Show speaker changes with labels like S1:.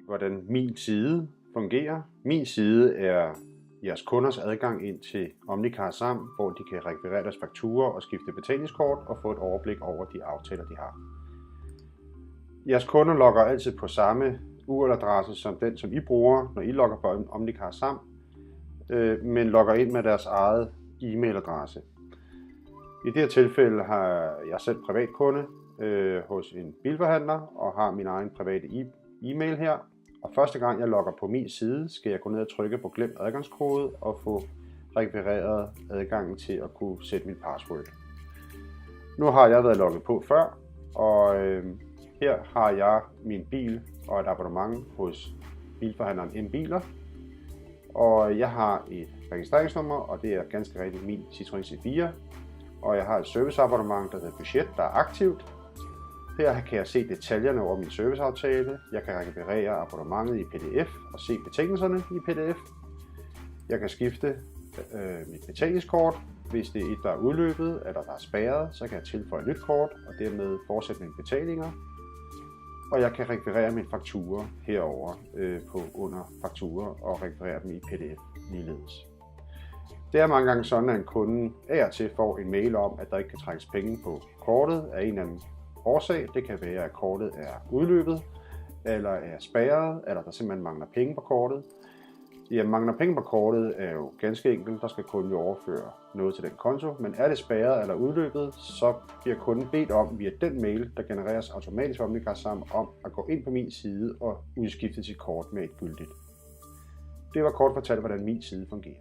S1: hvordan min side fungerer. Min side er jeres kunders adgang ind til Omnicar Sam, hvor de kan rekvirere deres fakturer og skifte betalingskort og få et overblik over de aftaler, de har. Jeres kunder logger altid på samme URL-adresse som den, som I bruger, når I logger på Omnicar Sam, men logger ind med deres eget e-mailadresse. I det her tilfælde har jeg selv privat kunde hos en bilforhandler og har min egen private e-mail her. Og første gang jeg logger på min side, skal jeg gå ned og trykke på glem adgangskode og få rekvireret adgangen til at kunne sætte mit password. Nu har jeg været logget på før, og her har jeg min bil og et abonnement hos bilforhandleren M-Biler. Og jeg har et registreringsnummer, og det er ganske rigtigt min Citroën C4. Og jeg har et serviceabonnement, der hedder Budget, der er aktivt. Her kan jeg se detaljerne over min serviceaftale. Jeg kan rekvirere abonnementet i PDF og se betingelserne i PDF. Jeg kan skifte mit betalingskort. Hvis det er et, der er udløbet eller der er spærret, så kan jeg tilføje et nyt kort og dermed fortsætte mine betalinger. Og jeg kan rekvirere mine fakturer herover på under fakturer og rekvirere dem i PDF ligeledes. Det er mange gange sådan, at en kunde af og til får en mail om, at der ikke kan trækkes penge på kortet af en eller anden årsag. Det kan være, at kortet er udløbet, eller er spærret, eller der simpelthen mangler penge på kortet. Ja, mangler penge på kortet er jo ganske enkelt. Der skal kunden jo overføre noget til den konto. Men er det spærret eller udløbet, så bliver kunden bedt om via den mail, der genereres automatisk om Omnicar Sam, om at gå ind på min side og udskifte sit kort med et gyldigt. Det var kort fortalt, hvordan min side fungerer.